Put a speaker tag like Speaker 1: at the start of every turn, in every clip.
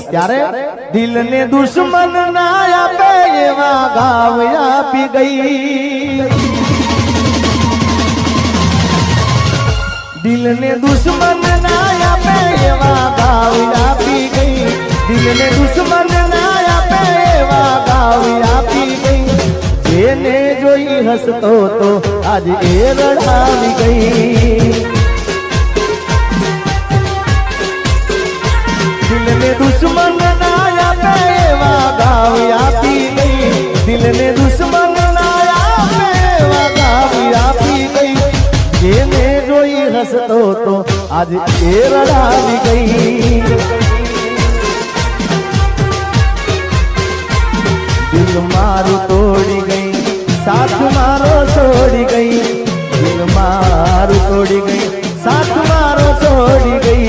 Speaker 1: ત્યારે દિલ ને દુશ્મન ના આપે એવા ગાવ આપી ગઈ, દિલ ને દુશ્મન ના આપે એવા ગાવ આપી ગઈ, દિલ ને દુશ્મન ના આપે એવા ગાવ આપી ગઈ, જેને જોઈ હસતો તો આજ એ રડાવી ગઈ, દિલ ને દુશ્મન ના આપે એવા ગાવ આપી ગઈ, દિલ ને દુશ્મન ના આપે એવા ગાવ આપી ગઈ, જેને જોઈ હસતો તો આજ એ રડાવી ગઈ, દિલ મારું તોડી ગઈ, સાથ મારો છોડી ગઈ, દિલ મારું તોડી ગઈ, સાથ મારો છોડી ગઈ,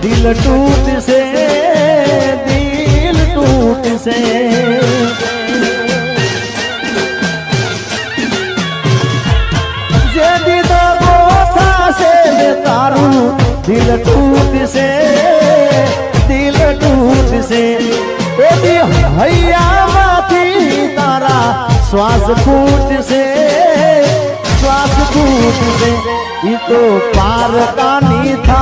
Speaker 1: दिल टूट से, दिल टूट से, जेदी दबो था से तारू, दिल टूट से, दिल टूट से, एदी हैया माथी तारा श्वास फूट से, श्वास फूट से, ये तो पार कानी था,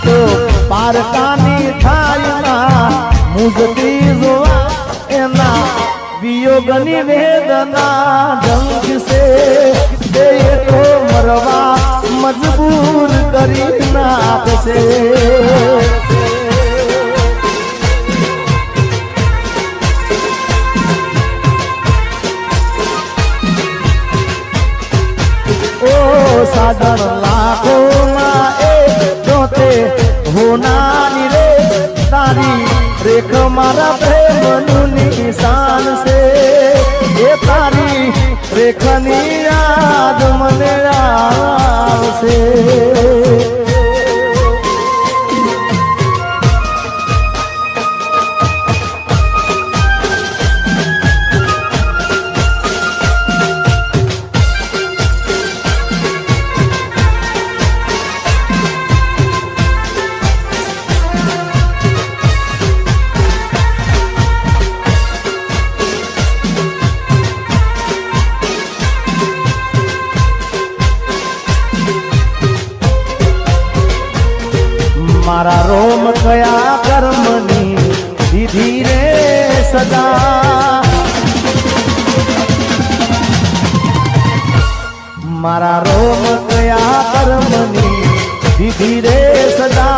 Speaker 1: तो पार कानी थायना मुझती जोआ एना वियोगनी वेदना ढंग से दे तो मरवा मजबूर करी नाक से, ओ साधन लाखों होनानी रे तारी रेख मारा प्रेम निशान से, ये तारी रेखनी याद मने से, मारा रोम कया कर्मनी विधि रे सदा, मारा रोम कया कर्मनी विधि रे सदा,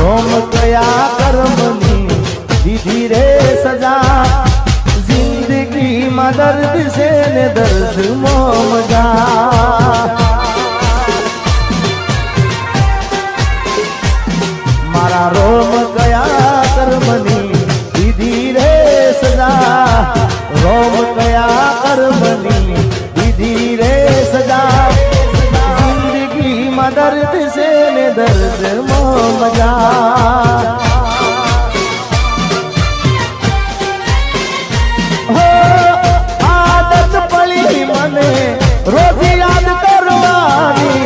Speaker 1: रोम कया कर्मनी विधि रे सजा, जिंदगी में दर्द से ने दर्द मोम जा, मारा रोम गया कर्मनी विधि रे सजा, रोम गया कर्मनी विधि रे सजा, जिंदगी में दर्द से ने दर्द मोम जा, हो आदत पड़ी मने रोज याद करवानी,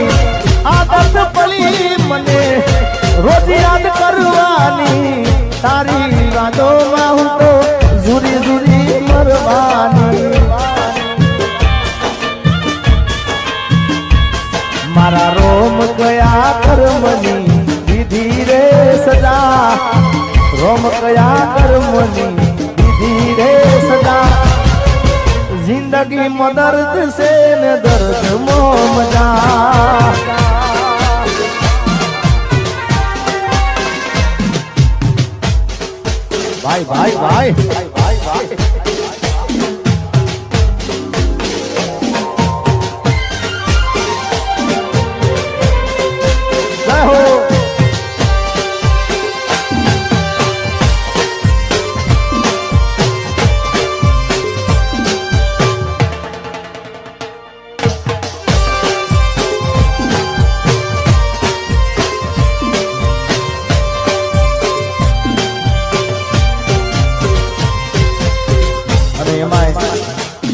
Speaker 1: आदत पड़ी मने रोज याद करवानी, तारी यादों में हूँ तो झूरी झूरी मरवानी, मारा रोम कया कर्मनी विधि रे सजा रोम कया कर्मनी विधि रे सजा जिंदगी में दर्द से न दर्द मो मजा भाई भाई भाई भाई भाई भाई जय हो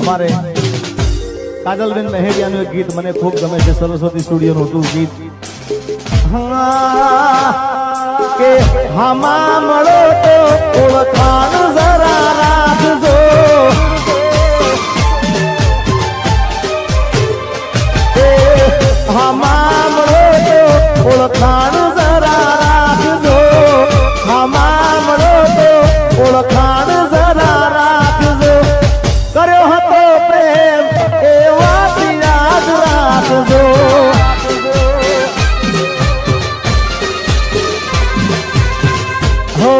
Speaker 1: हमारे काजलबेन महेरियाનું એક ગીત મને ખૂબ ગમે છે સરસ્વતી સ્ટુડિયોનું હતું ગીત કે હામા મળો તો ઓળખાણ જરા રાખજો હામા મળો તો ઓળખાણ જરા રાખજો હામા મળો તો ઓળખાણ જરા રાખજો કર્યો હતો પ્રેમ એ વાત યાદ રાખજો હો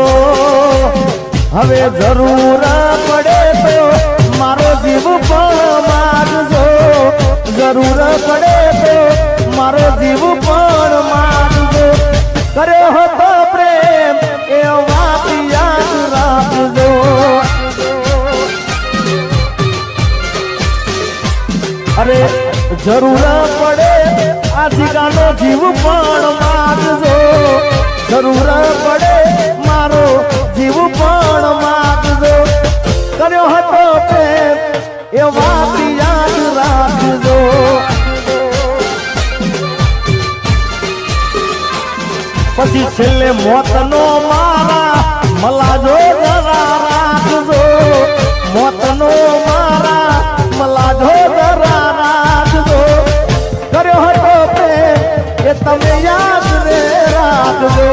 Speaker 1: હવે જરૂર પડે તો મારો જીવ પણ માગજો જરૂર પડે તો મારો જીવ પણ માગજો કર્યો હતો પ્રેમ એ વાત યાદ રાખજો अरे जरूर पड़े आजिकानो जीव पण मागजो जरूर पड़े मारो जीव पण मागजो कर्यो हतो प्रेम ए वात याद राखजो पछी छेल्ले मोतनो मारा मलाजो जरा राखजो मोतनो मारा मलाजो जरा રાખજો કર્યો હતો પ્રેમ એ તમે યાદ રે રાખજો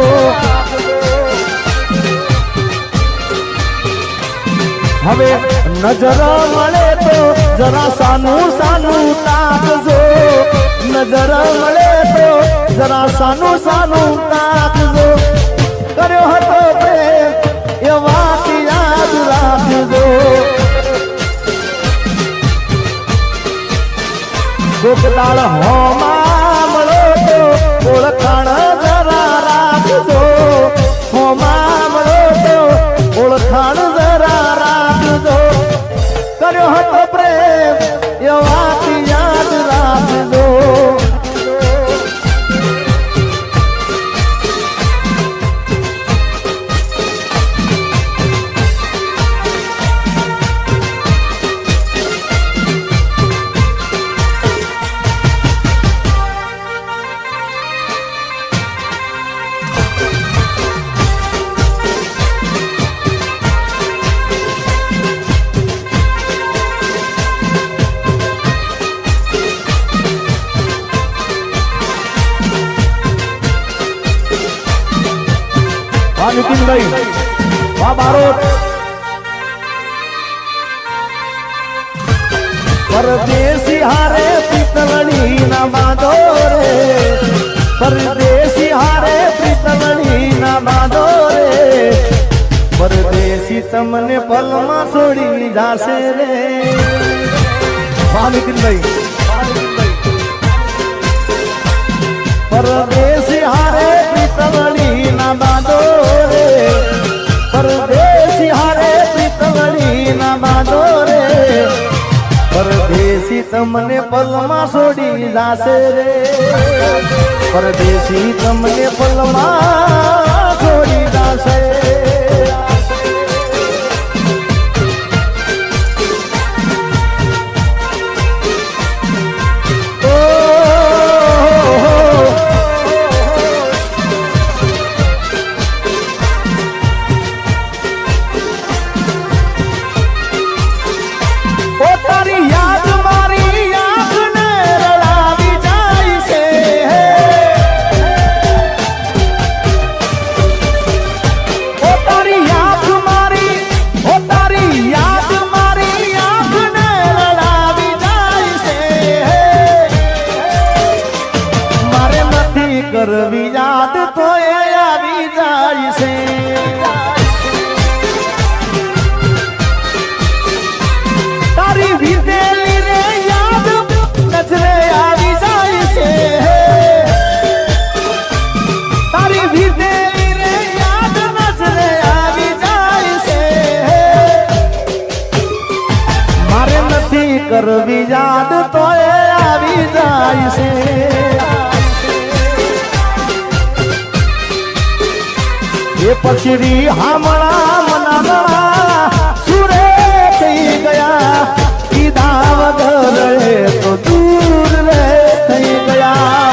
Speaker 1: હવે નજર મળે તો જરા સાનું સાનું તાકજો નજર મળે તો જરા સાનું સાનું તાકજો કર્યો હતો પ્રેમ એ વાત યાદ રાખજો કોકદાળ હોમાં મળો તો ઓળખાણ જરા રાખજો હોમાં મળો તો ઓળખાણ જરા રાખજો કર્યો હતો પ્રેમ એ વાત યાદ રાખજો नितिन भाई वाह बारोट परदेसी हारे पीतलनी ना बांधो रे परदेसी हारे पीतलनी ना बांधो रे परदेसी तमने पलमा छोड़ी जासे रे वाह नितिन भाई परदेसी हारे पीतलनी ना बांधो रे परदेसी हारे पीतलनी ना बांधो रे परदेसी तमने पलमा छोड़ी जासे रे परदेसी तमने पलमा छोड़ी जासे तारी याद मारी आँख ने रड़ावी जाई से જાય છે એ પછી હામળા મનાના સુરે થઈ ગયા કીધા વગર રે તો દૂર રે થઈ ગયા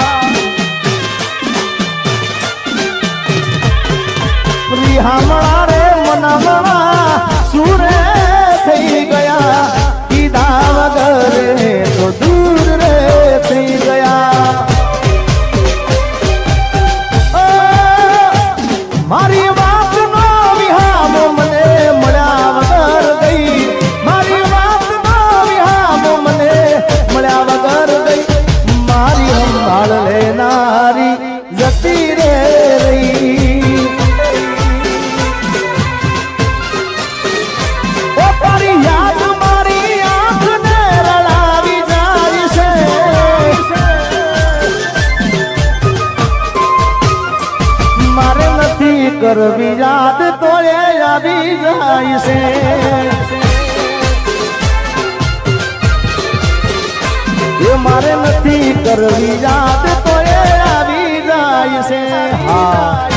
Speaker 1: હામળા રે મનાના સુરે થઈ ગયા કીધા વગર રે તો દૂર રે થઈ ગયા મારી વાત નો વિહામ મને મળ્યા વગર ગઈ મારી વાત નો વિહામ મને મળ્યા વગર ગઈ મારી સંભાળ લેનારી જતી રે રહી ઓ તારી યાદ મારી આંખને રડાવી જાય છે મારે નથી કરવી યાદ તો એ આવી જાય છે એ મારે નથી કરવી યાદ તો એ આવી જાય છે હા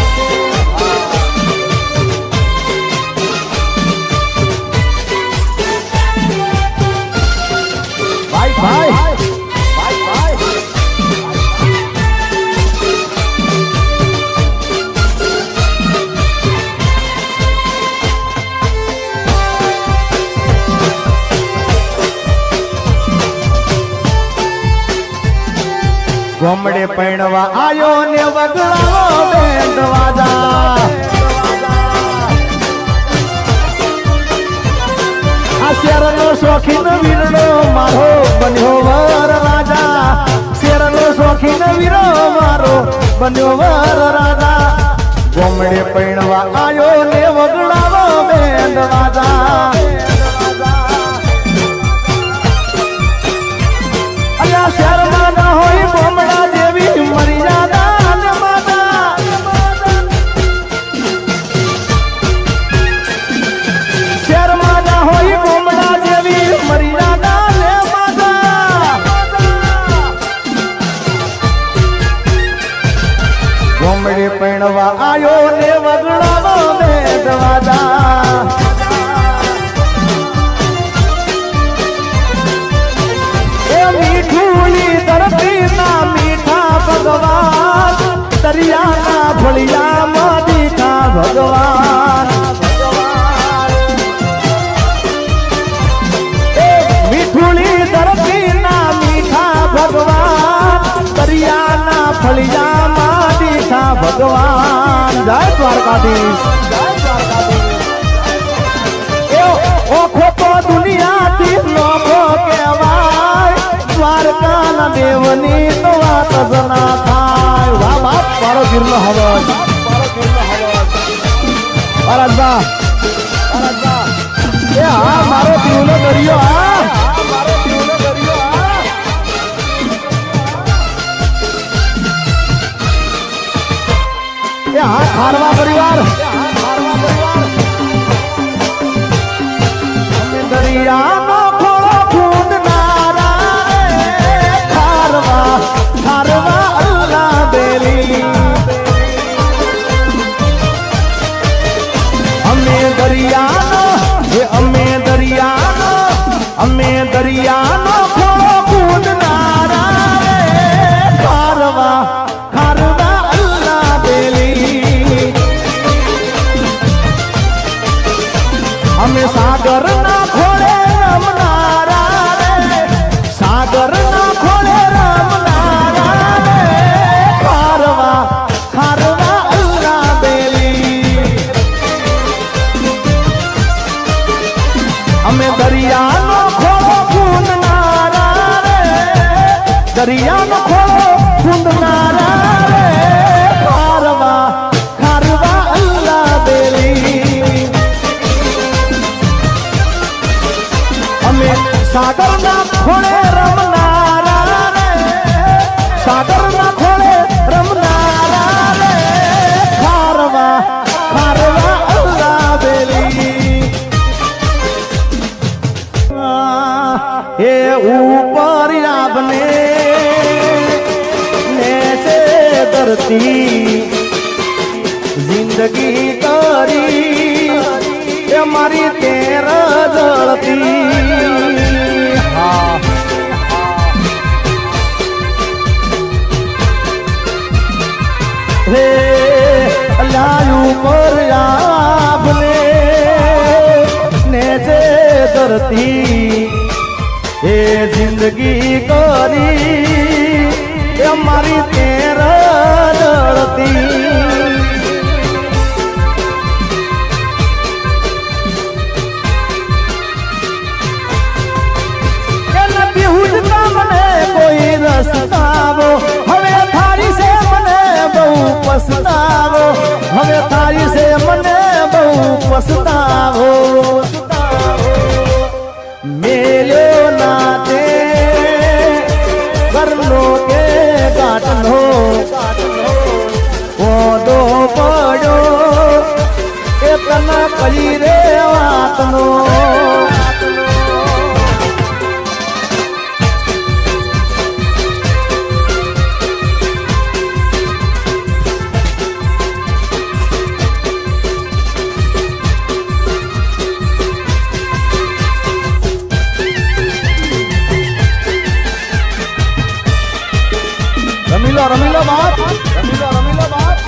Speaker 1: ભાઈ ભાઈ ગોમડે પૈણવા આયો ને વગડાવો બેન્ડ વાજા આ શેરનો શોખીન વીરડો મારો બન્યો વર રાજા શેરનો શોખીન વીરો મારો બન્યો વર રાજા ગોમડે પૈણવા આયો ને વગડાવો બેન્ડ વાજા અલ્યા શેરમાં ના હોય ગોમડા જેવી મર્યાદા ને માતા શેરમાં ના હોય ગોમડા જેવી મર્યાદા ને માતા ગોમડે પૈણવા આયો ને વગડાવો બેન્ડ વાજા મીઠુલી ધરતી ના મીઠા ભગવાન દરિયાના ફળિયામાં દીઠા ભગવાન મીઠુલી ધરતી ના મીઠા ભગવાન દરિયાના ફળિયામાં દીઠા ભગવાન જય દ્વારકાધીશ ઓખો તો દુનિયાથી નોખો કહેવાય દ્વારકાના દેવની તો વાત જ ના થાય વાહ બાપ મારો ગીરનો હવન મહારાજબા એ હા મારો દીવનો દરિયો હા એ હા ખારવા પરિવાર દરિયાનો ખોળો ખૂંદનારા ખારવા ખારવા અલ્લાહ બેલી અમે દરિયાનો ખોળો ખૂંદનારા ખારવા ખારવા અલ્લાહ બેલી અમે સાગરના ખોળે રમનારા રે સાગરના ખોળે રમનારા રે ખારવા ખારવા અલ્લાહ બેલી અમે દરિયાનો ખોળો ખૂંદનારા રે દરિયાનો ખોળો ખૂંદનારા રે ખારવા ખારવા અલ્લાહ બેલી અમે સાગરના ખોળે રમનારા રે સાગરના ખોળે રમનારા રે ખારવા ખારવા અલ્લાહ બેલી એ ઉપર આપને जड़ती जिंदगी करी मारी तेरा जड़ती हाँ हे लायू पर आपने नेचे धरती हे जिंदगी करी मारी तेरा जड़ती कोई रस्तावो हमें थारी से मने बहु पछतावो हमें थारी से मने बहु पछतावो मेलो नाते करनो के काटनो दो पड़ो इतना कली रे वातनो रमीला बात रमीला बात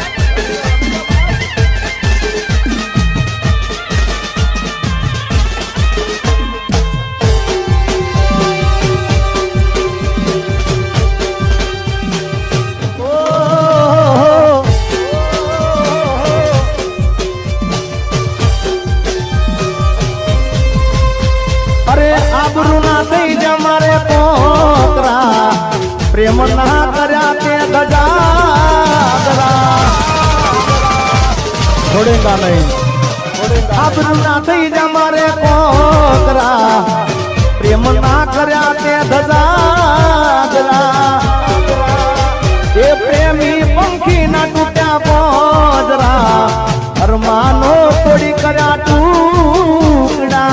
Speaker 1: अरे आबरू ना दई जमारे पोकरा प्रेम ना करया ते गजागरा छोड़ेगा नहीं आबरू ना दई जमारे पोकरा प्रेम ना करया ते गजागरा ये प्रेमी पंखी ना टूटा पोजरा अरमानो तोड़ी करया टूकड़ा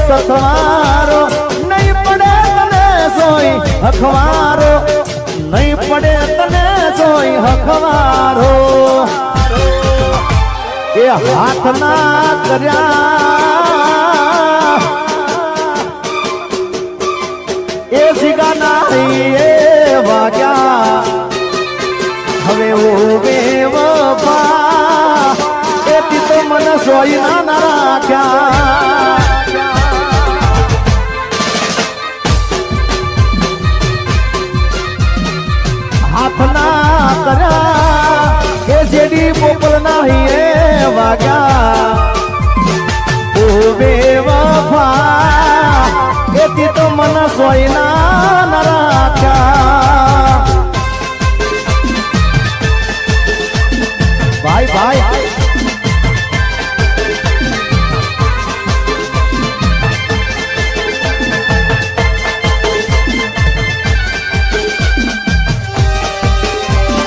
Speaker 1: सथवारो नहीं पड़े तने सोई हखवारो नहीं पड़े तने सोई हखवारो ये हाथ ना करया ये सिगाना ये वाग्या हवे वो बेवफा एती तो मन सोई ना राख्या हाथ ना करा के जेडी पोपल नहीं है वाग्या ओ बेवफा एती तो मन सोईना न राख्या भाई भाई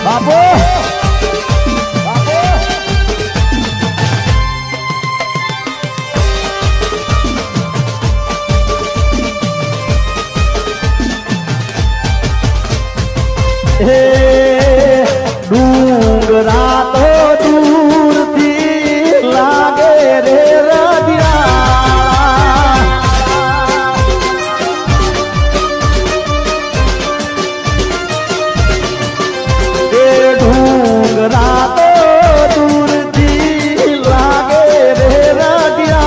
Speaker 1: बाबू हे डूंगरा तो दूर थी लागे रे रदिया डूंगरा तो दूर थी लागे रे रदिया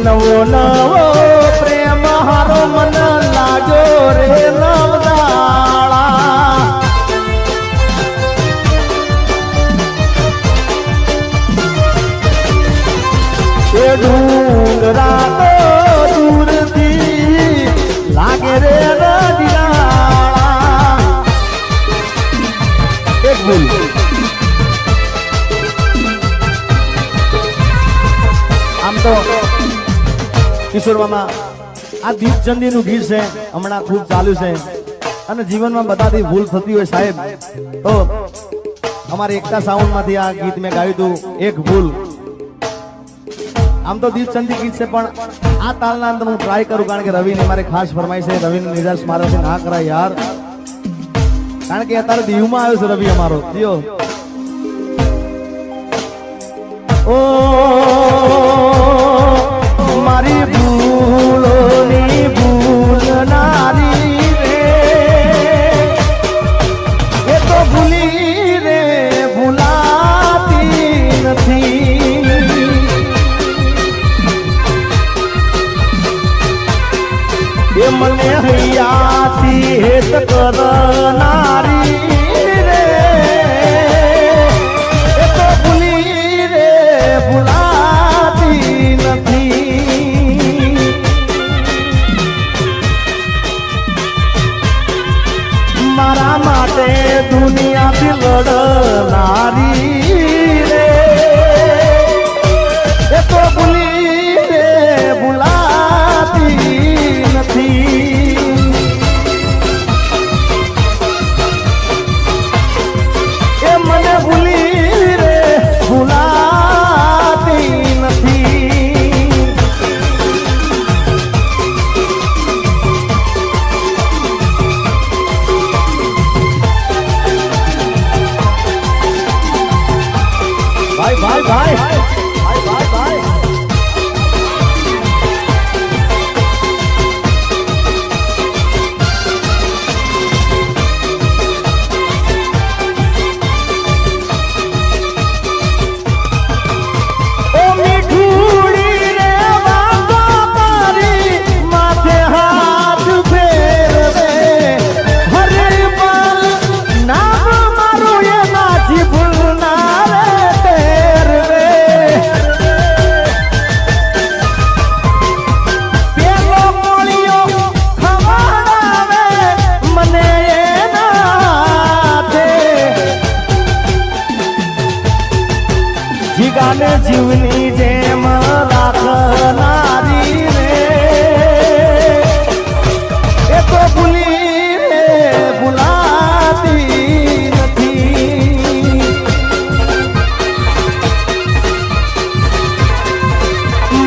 Speaker 1: नवो नवो प्रेम हारो मन लागो रे नवदाळा ये डूंगरा तो दूर थी लागे रे नदियाळा एक बोल તો કિશોર મામા આ દીપચંદી નું ગીત છે હમણાં ખૂબ ચાલ્યું છે અને જીવનમાં બધાથી ભૂલ થતી હોય સાહેબ તો અમારે એકતા સાઉન્ડ માંથી આ ગીત મેં ગાયું હતું એક ભૂલ આમ તો દીપચંદી ગીત છે પણ આ તાલના અંદર હું ટ્રાય કરું કારણ કે રવિને મારે ખાસ ફરમાઈ છે રવિને નિરાશ મારે ના કરાય યાર કારણ કે અત્યારે દીવમાં આવ્યો છે રવિ અમારો જીઓ ઓ મારી ભૂલોની ભૂલનારી રે એ તો ભૂલી રે ભૂલાતી નથી એ મને હૈયાથી હેત કરનારી રે એ તો ભૂલી રે ભૂલાતી નથી મારા માટે દુનિયાથી લડનારી રે એ તો ભૂલી રે ભૂલાતી નથી એ મને ભૂલી રે ભૂલાતી નથી ભાઈ ભાઈ ભાઈ ભાઈ ભાઈ ભાઈ જીગાને જીવની જેમ રાખનારી રે એ તો ભૂલી રે ભૂલાતી નથી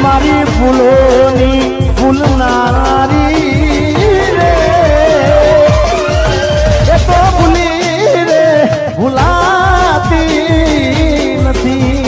Speaker 1: મારી ભૂલોની ભૂલનારી રે એ તો ભૂલી રે ભૂલાતી નથી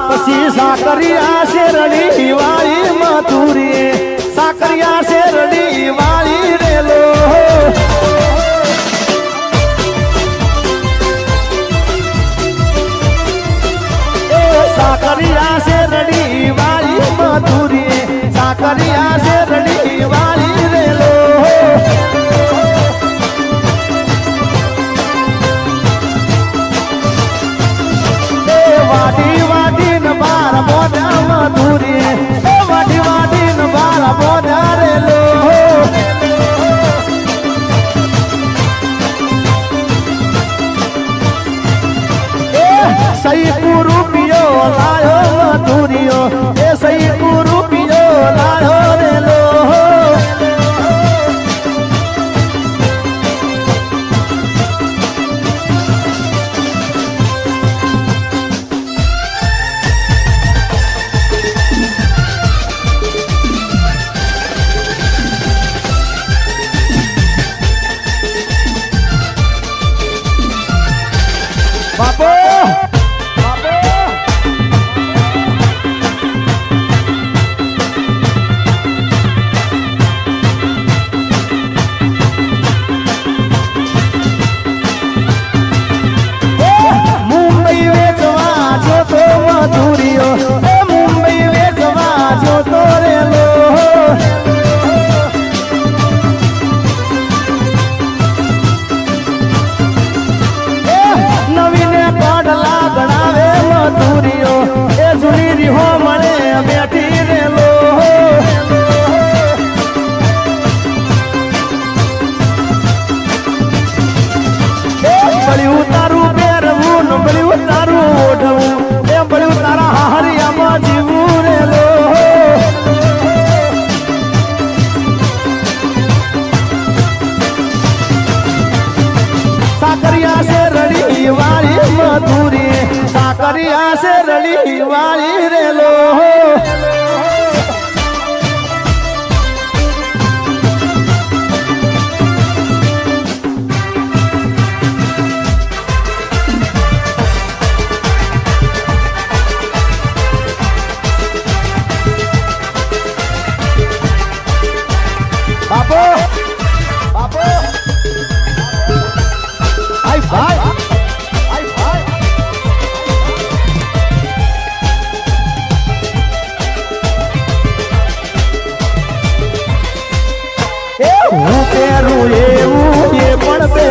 Speaker 1: પછી સાકરિયા શેરડી વાળી મથુરી સાકરિયા શેરડી વાળી રેલો એ સાકરિયા શેરડી વાળી મથુરી સાકરિયા શેરડી વાળી રેલો વાટી વાટી ન બાર મોઢા મધુરી વાટી વાટી ન બાર મોઢા રેલો સહી રૂપિયો લાયો મધુરીઓ એ સહી રૂપિયો લાયો રેલો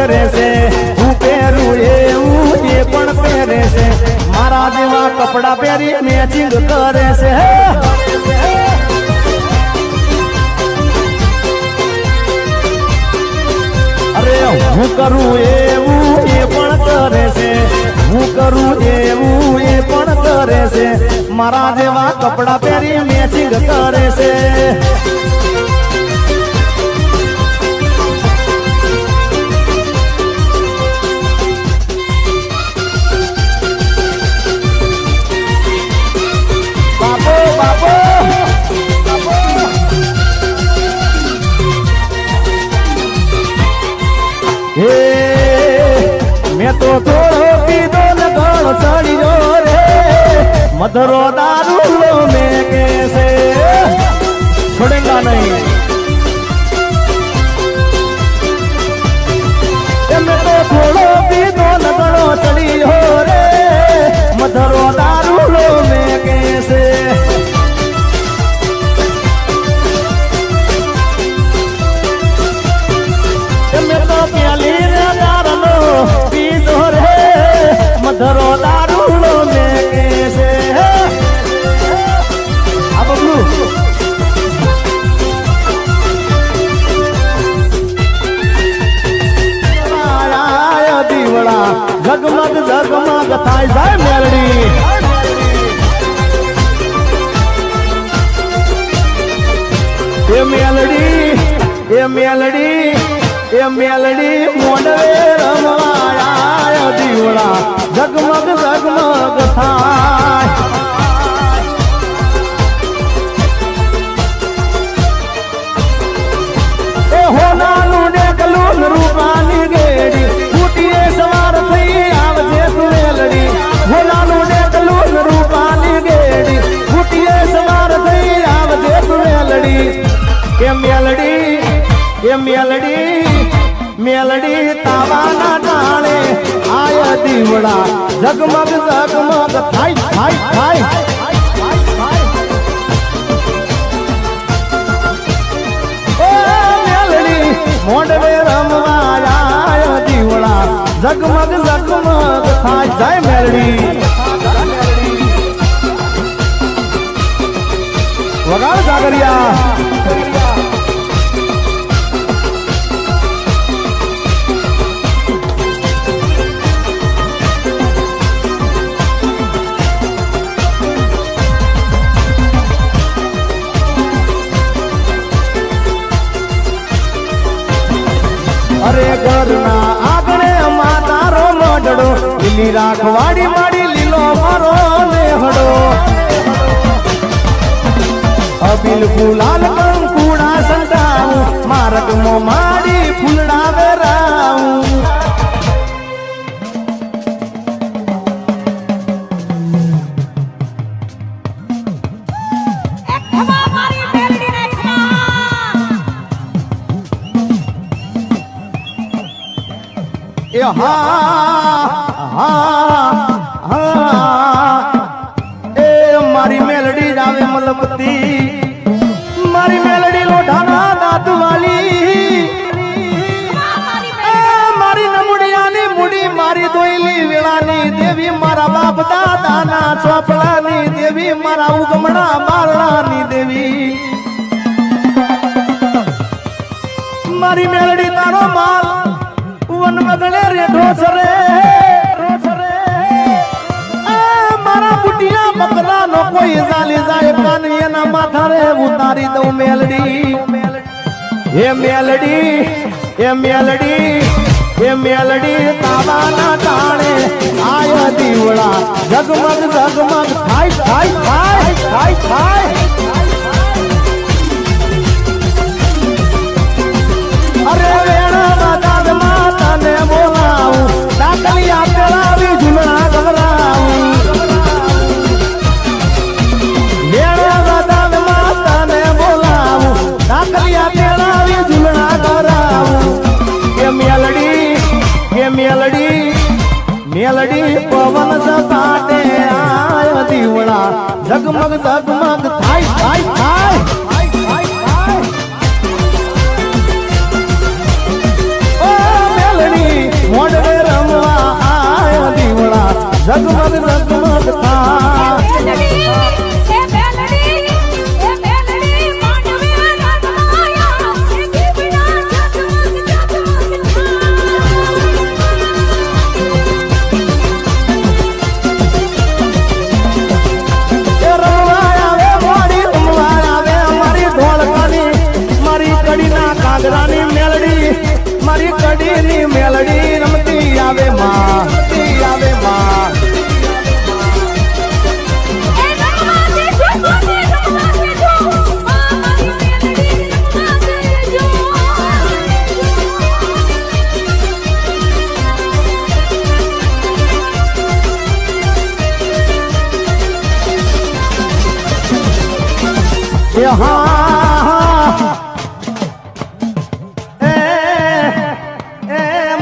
Speaker 1: પહેરે છે હું પહેરું એવું એ પણ પહેરે છે મારા જેવા કપડા પહેરી મેચિંગ કરે છે અરે હું કરું એવું એ પણ કરે છે હું કરું એવું એ પણ કરે છે મારા જેવા કપડા પહેરી મેચિંગ કરે છે મેં તો થોડો પીધો ને ઘણો ચડ્યો રે મધરો દારૂ મેં કે છે છોડેગા નહીં મેં તો થોડો પીધો ને ઘણો ચડ્યો રે મધરો દારૂ મેં કે છે મેં તો પ્યાલી પીધો રે મધરો દારૂ મેં કે છે આ બબલું દીવડા ઝગમગ ઝગમગ થાય જાય મેલડી એ મેલડી એ મેલડી એ મેલડી મોડવે રમવાયા દીવડા ઝગમગ ઝગમગ થાય એ હોનાનું ડેકલું રૂપાની ગેડી ફૂટીએ સવાર થઈ આવજે તું મેલડી હોનાનું ડેકલું રૂપાની ગેડી ફૂટીએ સવાર થઈ આવજે તું મેલડી એ મેલડી એ મેલડી મેલડી તાવાના ટાણે આય દીવડા ઝગમગ ઝગમગ થાય થાય થાય ઓ મેલડી મોડવે રમવાયા દીવડા ઝગમગ ઝગમગ થાય જાય મેલડી વગાડ સાગરિયા અરે ઘરના આગળ માતારો મોઢડો લીલી રાખવાડી માડી લીલો મારો નેહડો અબિલ ફૂલાલ કંકુડા સંતાવું માર્ગમાં માડી ફૂલડા વેરાવું એ મારી મેલડી જાવે મલપતી મારી મેલડી લોઢાના દાંત વાલી મારી નમુડિયાની મુડી મારી દોયલી વેળાની દેવી મારા બાપ દાદાના ચોપડાની દેવી મારા ઉગમણા બારણાની દેવી મારી મેલડી તારો માલ વન મગલે રેઠો સરે મારા બુટિયા મકરા નો કોઈ જાલી જાય કાન એના માથા રે ઉતારી દઉં મેલડી હે મેલડી હે મેલડી હે મેલડી તાવાના ટાણે આય દીવડા ઝગમગ ઝગમગ થાય થાય થાય થાય થાય અરે વેણા દાદ માતાને બોલાવું ડાકલિયા પેલાવી ઝૂલણા ગવરાવું વેણા દાદ માતાને બોલાવું ડાકલિયા પેલાવી ઝૂલણા ગવરાવું કે મેલડી મેલડી પવન સપાટે આય દીવડા ઝગમગ ઝગમગ થાય થાય થાય મેલડી હા એ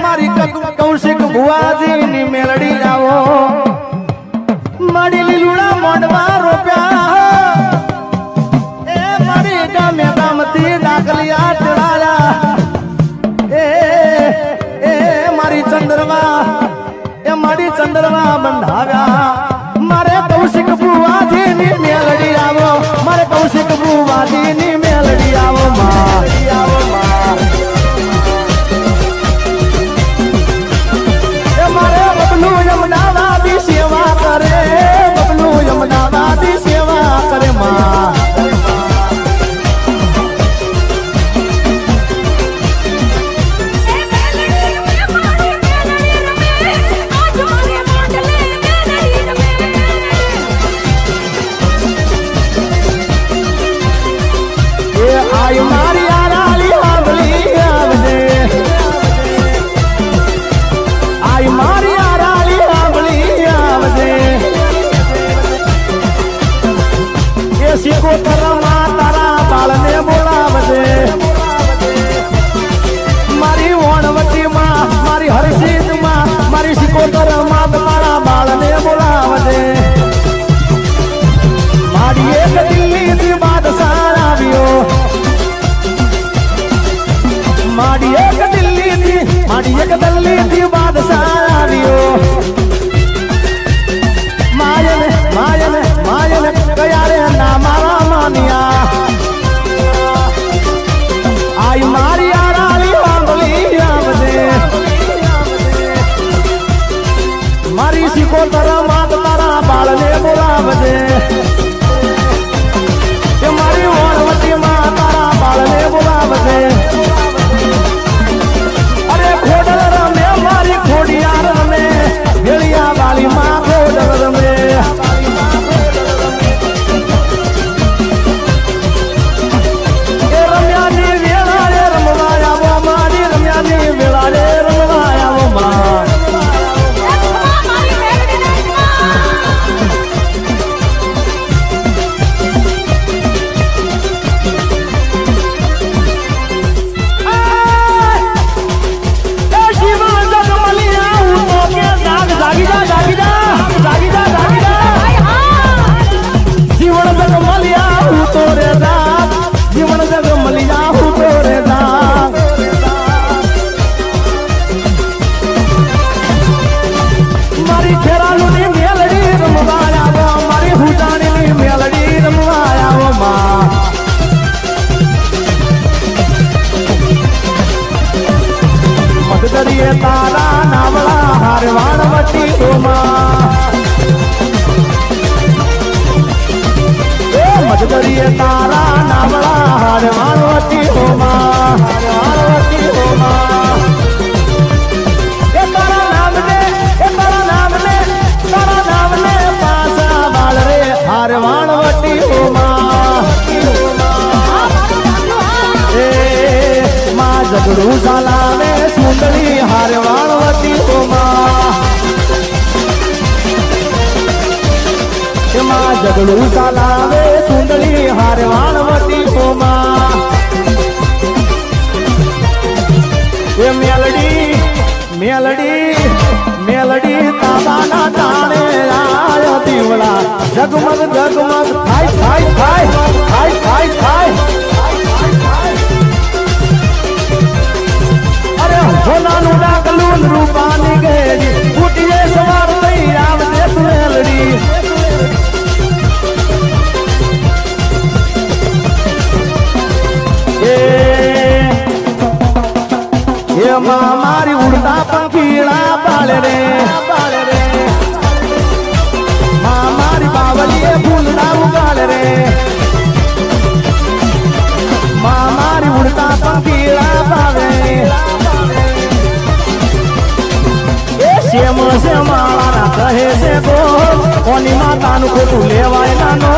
Speaker 1: મારી કૌશિક ભુવાજીની મેલડી આવો મારી લીલુડા મોઢવા રોપ્યા એ મારી ગામે ગામથી ડાકલિયા ચડાયા એ મારી ચંદ્રવા એ મારી ચંદ્રવા બંધાવ્યા મારે કૌશિક ભુવાજીની મેલડી આવો મારે કૌશિક ભુવાજીની મેલડી આવો એ મારે બબલુ યમુનાવાદી સેવા કરે બબલુ યમુનાવાદી સેવા કરે માં મારી આરાલી આંબલી આવજે આઈ મારી આરાલી આંબલી આવજે એ શીખો તરમાં તારા બાળને બોલાવજે મારી વણવટીમાં મારી હરસિદ્ધમાં મારી શીખોતરમાં તમારા બાળને બોલાવજે મારી એક દિલ્હીથી બાદશાહ આવ્યો મારી એક દિલ્હીથી બાદશાહ આવ્યો માયને કયા રે ના મારા માનિયા આઈ મારી આરાલી આંબલી આવજે મારી શીખોતર માત તારા બાળને બોલાવજે મારી વણવટીમાં તારા બાળને બોલાવજે ખોડલ રમે મારી ખોડિયાર રમે ભેળિયા વાલી માં ખોડલ રમે એ રમ્યાની વેળા રે રમવા આવો મારી રમ્યાની વેળા રે રમવા આવો માં તારા નાવળા હારવાણવટી મજદરીએ તારા નાવળા હારવાણવટી એ તારા નામને પાસા બાળ રે હારવાણવટી માં ઝઘડું ચાલાવે સુંદરી હારવાણવતી એમાં ઝઘડું ચાલાવે સુંદરી હારવાણવતી એ મેલડી તાબાના તાણે આયો દીવડા જગમગ થાય સોનાનું ડાકલું રૂપાની ગેડી ફૂટીએ સવાર થઈ આવજે તું મેલડી એમાં મારી ઉડતા પંખીડા બાળે રે મારી બાવલીએ ફૂલડા ઉગાડે રે મારી ઉડતા પંખીડા બાળે માળાના કહે છે ગો કોની માતાનું ખોટું લેવાય નાનો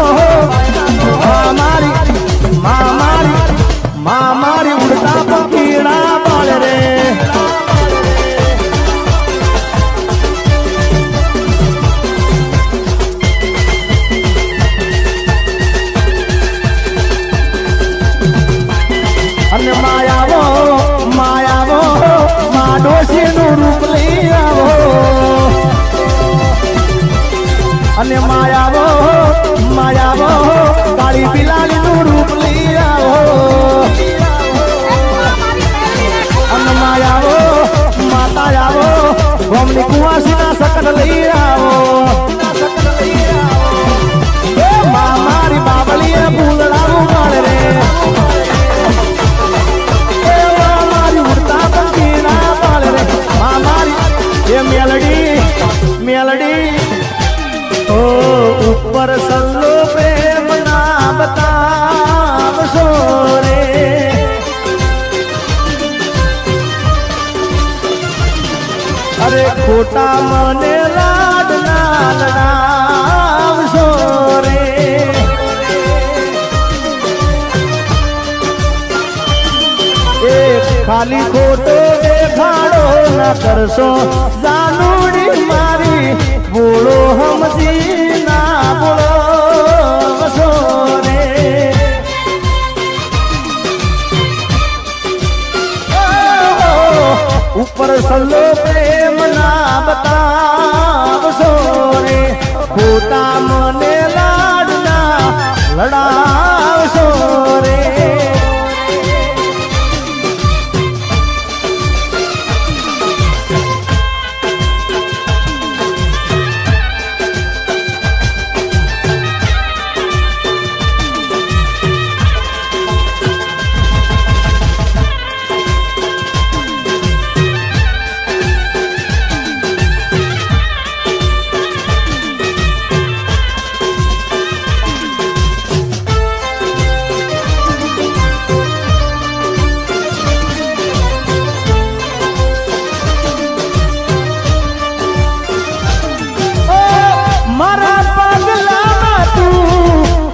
Speaker 1: મારી ઉડતા પંખીડા બાળે રે અને માયાવો માયાવો મા ડોશીનું રૂપ લઈ આવો અને માયાવો માયાવો કાળી બિલાડીનું રૂપ લઈ આવો અને માયાવો માતા આવો ગોમની કુવાસીના સકન લઈ આવો મારી બાબલીએ ફૂલડાવું મળે રે મારી ઉડતા પંખીના પાળે રે મારી એ મેલડી ઓ ઉપર સલ્લો પ્રેમ ના બતાવશો રે અરે ખોટા મને લાડ ના લડાવશો રે એ ખાલી ખોટો દેખાડો ના કરશો જાનુડી મારી બોલો હમજી ના બોલો વસો રે ઉપર સલ્લો પ્રેમ ના બતાવશો રે ખોટા મને લાડ ના લડાવશો રે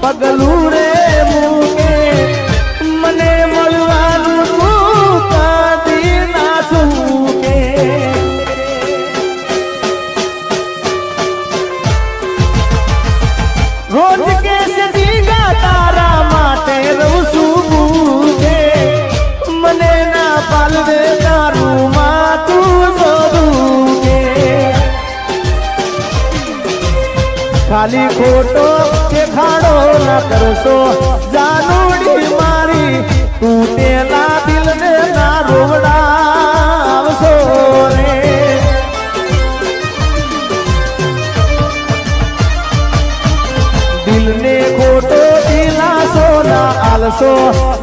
Speaker 1: પગલું રે મૂકે મને મળવાનું તું કદી ના છૂકે રોજ કે જીગા તારા માટે રહું છું ભૂકે મને ના પાલવે તારું માથું જોડું કે ખાલી ખોટો દેખાડો ના કરશો જાનુડી મારી તૂટેલા દિલને ના રોવડાવશો રે દિલને ખોટો દિલાસો ના આલશો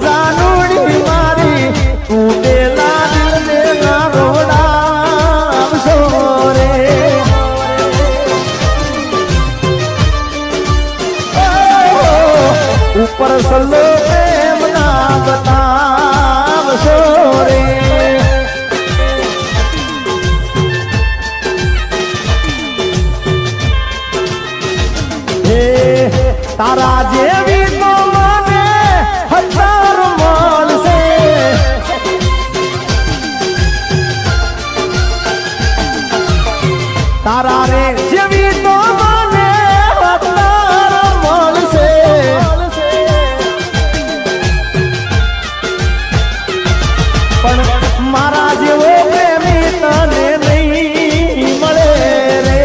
Speaker 1: જાનુડી મારી તૂટેલા દિલને ના રોવડાવશો રે ઉપર સલ્લો પ્રેમ ના બતાવશો રે હે તારા જેવી તો મને હજાર મળશે તારા રે જેવી તો મને હજાર મળશે પણ મારા જેવો પ્રેમી તને નહીં મળે રે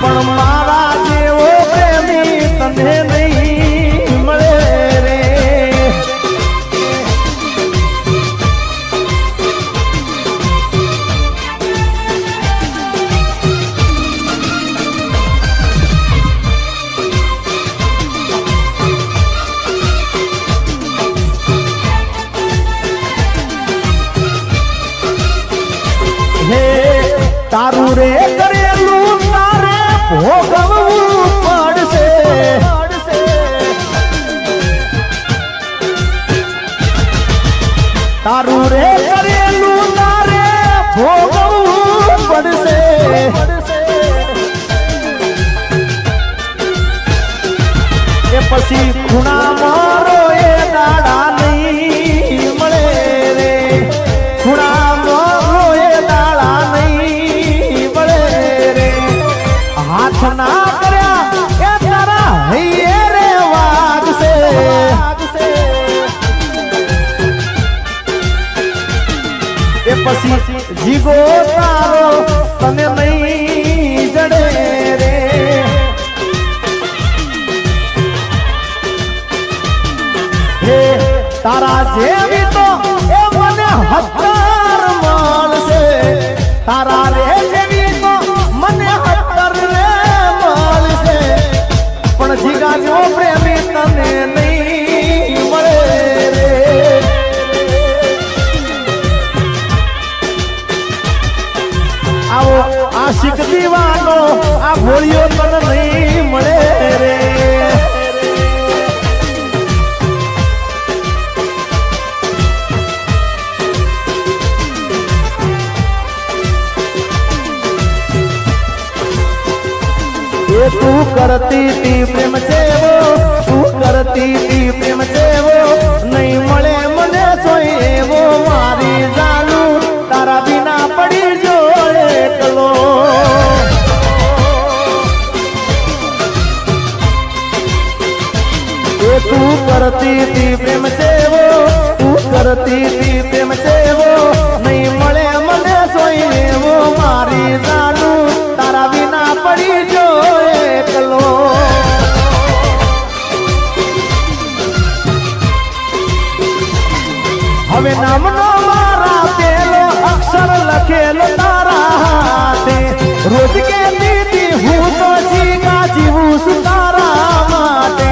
Speaker 1: પણ મારા જેવો પ્રેમી તને નહીં મળે રે તારું રે કરેલું તારે ભોગવવું પડશે તારું રે કરેલું તારે ભોગવવું પડશે એ પછી ખૂણા મારો એ દાડા નહીં મળે રે ખૂણા મારો એ દાડા નહીં મળે રે હાથ ના કર્યા એ તારા હૈયે રે જીગો તારો તને નહીં જડે રે હે તારા જેવી તો એ મને હત્તર મળશે તારા રે જેવી તો મને હત્તર રે મળશે પણ જીગા જો પ્રેમી તને નહીં મળે રે આવો આશિક દીવાનો આ ભોળિયો તને નહીં મળે રે तू करती थी प्रेम से वो तू करती थी प्रेम से वो नहीं मले मने सोए वो मारी जानू तारा बिना पड़ी जो एकलो तू करती थी प्रेम से वो तू करती थी प्रेम से वो नहीं मले मने सोए वो मारी जानू तारा बिना पड़ी जो एकलो હવે નામનો મારા પેલો અક્ષર લખેલો તારા હાથે રોજ કહેતી હતી હું તો જીગા જીવું છું તારા માટે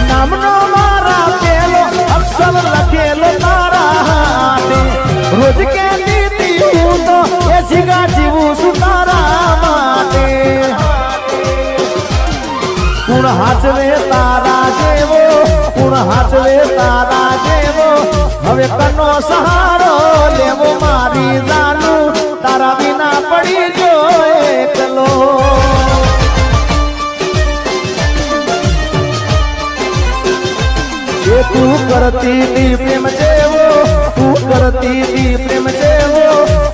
Speaker 1: નામનો મારા પેલો અક્ષર લખેલો તારા હાથે રોજ કહેતી હતી હું તો એ જીગા જીવું છું તારા માટે कुण हाचवे तारा जेवो कुण हाचवे तारा जेवो हवे कनो सहारो लेवो मारी जानू तारा बिना पड़ी जो एकलो ये तू करती थी प्रेम जेवो तू करती थी प्रेम जेवो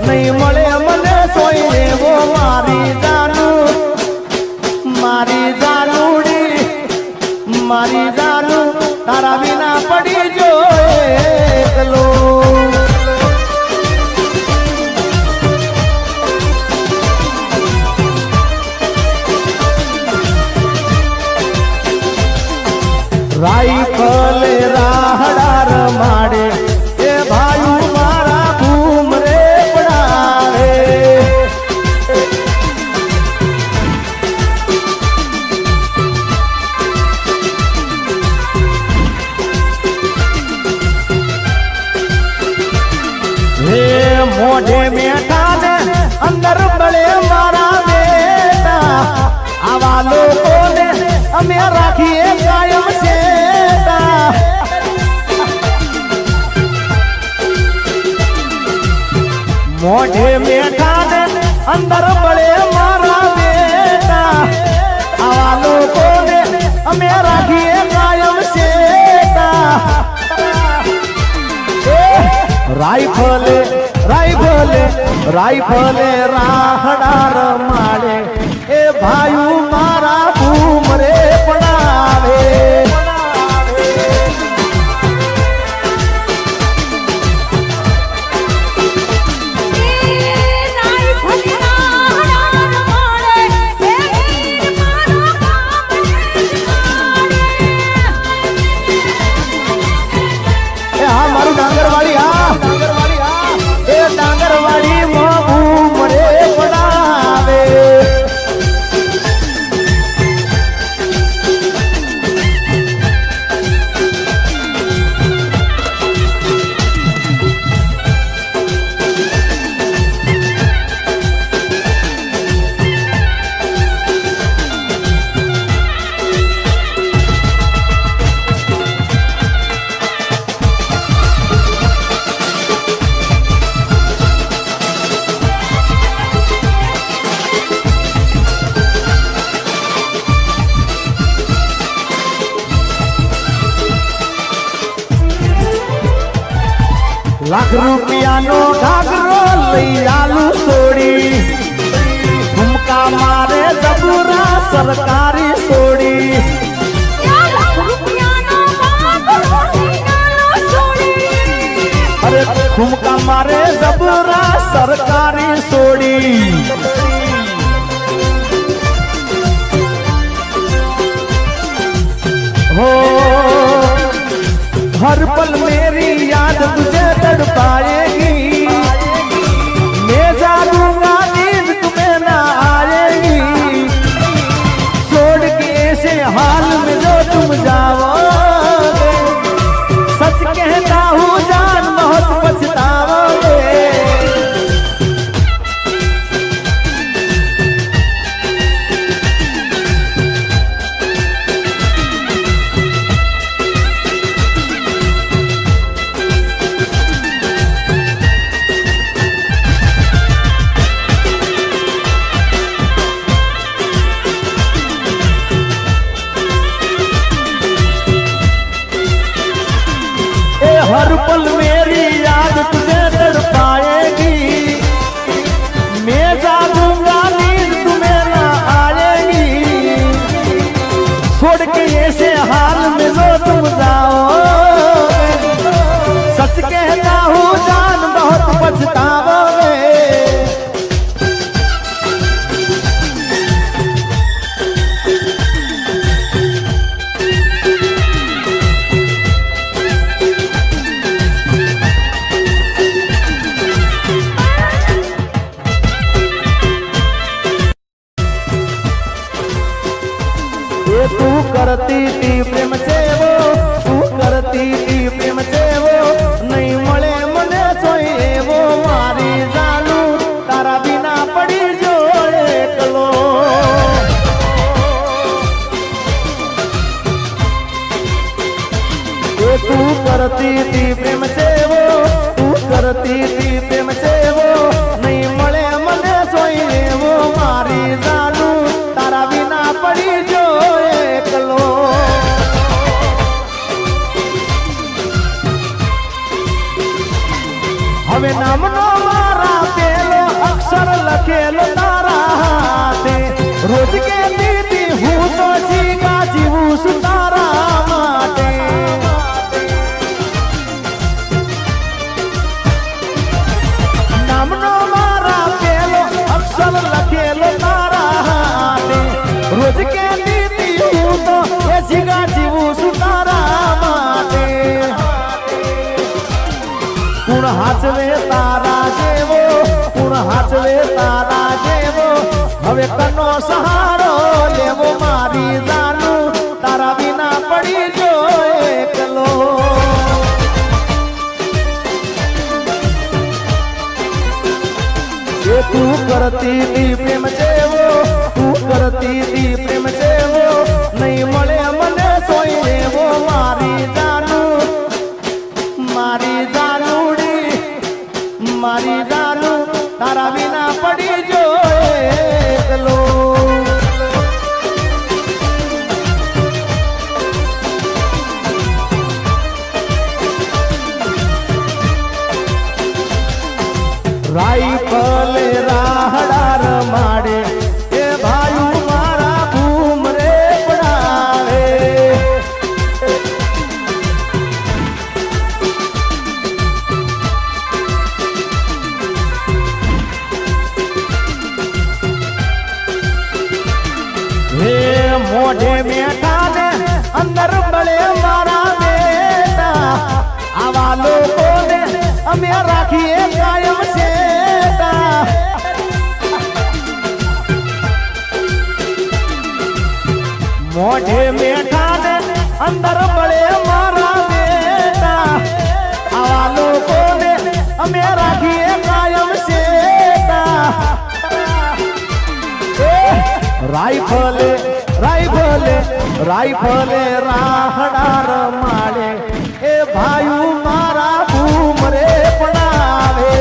Speaker 1: नहीं मळे मने सोई लेवो मारी जानू मारी जानूड़ी मारी जानू तारा बिना पड़ी जो एकलो राइफल राहडार माडे ए भाई मारा घूम रे पड़ावे मोढ़े बैठा ने अंदर बड़े मारा बेटा आवा लोगों ने हमें राखिए कायम सेटा मोढ़े बैठा ने अंदर बड़े मारा बेटा आवा लोगों ने हमें राखिए कायम सेटा राइफले राइफले राइफले राहडार माडे ए भाई मारा घूम रे पड़ावे हाँ मारू डांगरवाड़ी डांगरवाड़ी घूम रे पड़ावे लाख रुपया नो घाघरो लई आलू सोड़ी झुमका मारे जबूरा सरकारी सोड़ी लाख रुपया नो घाघरो लई हो हर पल मेरी याद तुझे तड़पाएगी, मैं जागूंगा नींद तुम्हें ना आएगी, छोड़ के ऐसे हाल में जो तुम जाओगे, सच कहता हूँ जान बहुत पछताओगे। हर पल मेरी याद तुझे तड़पाएगी, मैं जागूंगा नींद तुम्हें ना आएगी, छोड़ के ऐसे हाल में जो तुम जाओगे, सच कहता हूँ जान बहुत पछताओगे। तू करती थी प्रेम से वो, तू करती थी प्रेम से वो, नहीं मळे मने सोए वो मारी जानू, तारा बिना पड़ी जो एकलो। तू करती थी प्रेम से वो, तू करती थी प्रेम से वो, नहीं मळे मने सोए वो मारी जानू, तारा बिना पड़ी जो एकलो। हवे नामनो मारा पेलो अक्षर लखेलो तारा हाथे, रोज के दीदी हूँ तो जीगा जीवू सुतारा माटे। नामनो मारा पेलो अक्षर लखेलो तारा हाथे, रोज के दीदी हूँ तो जीगा जीवू सुतारा माटे। कुण हाचवे तारा जेवो, कुण हाचवे तारा जेवो, हवे कनो सहारो लेवो मारी जानू, तारा बिना पड़ी जो एकलो। ये तू करती थी प्रेम जेवो, तू करती थी प्रेम जेवो, नहीं मळे मने सोए वो मारी जानू, मारी जानूड़ी मारी जानू, तारा बिना पड़ी जो एकलो। राइफल राहडार माडे ए भायू मारा घूम रे पड़ावे। मोढ़े बैठा ने अंदर बड़े मारा बेटा, आवा लोगों ने हमें राखिए कायम सेटा। मोढ़े बैठा ने अंदर बड़े मारा बेटा, आवा लोगों ने हमें राखिए कायम सेटा। राइफल राइफल राइफल राहडार माडे ए भायू मारा घूम रे पड़ावे।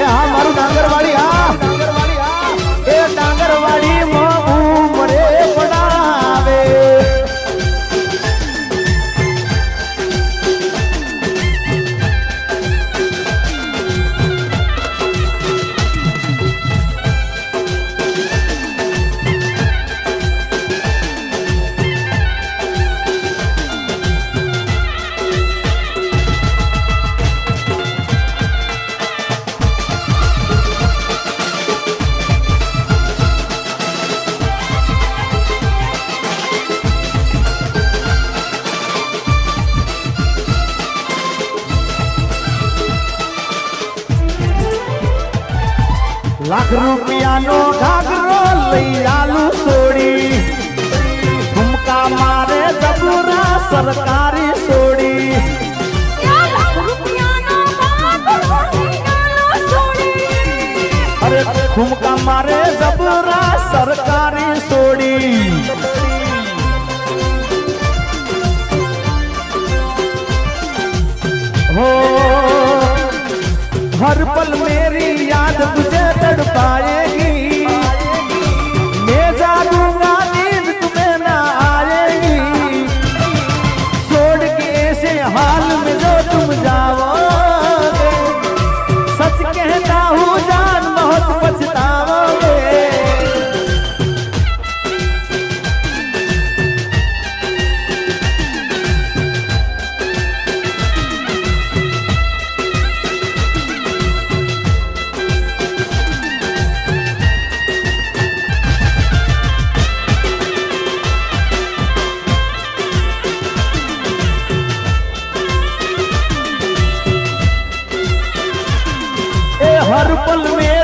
Speaker 1: हाँ मारू डांगरवाड़ी, हाँ ए डांगरवाड़ी में घूम रे पड़ावे। लाख रुपया नो घाघरो लई आलू सोड़ी ठुमका मारे जबूरा सरकारी सोड़ी अरे ठुमका मारे जबूरा सरकारी सोड़ी हो हर पल मेरी याद तुझे तड़पाएगी मैं जागूंगा नींद तुम्हें ना आएगी छोड़ के ऐसे हाल में जो तुम जाओगे सच कहता हूँ जान बहुत पछताओगे हर पल में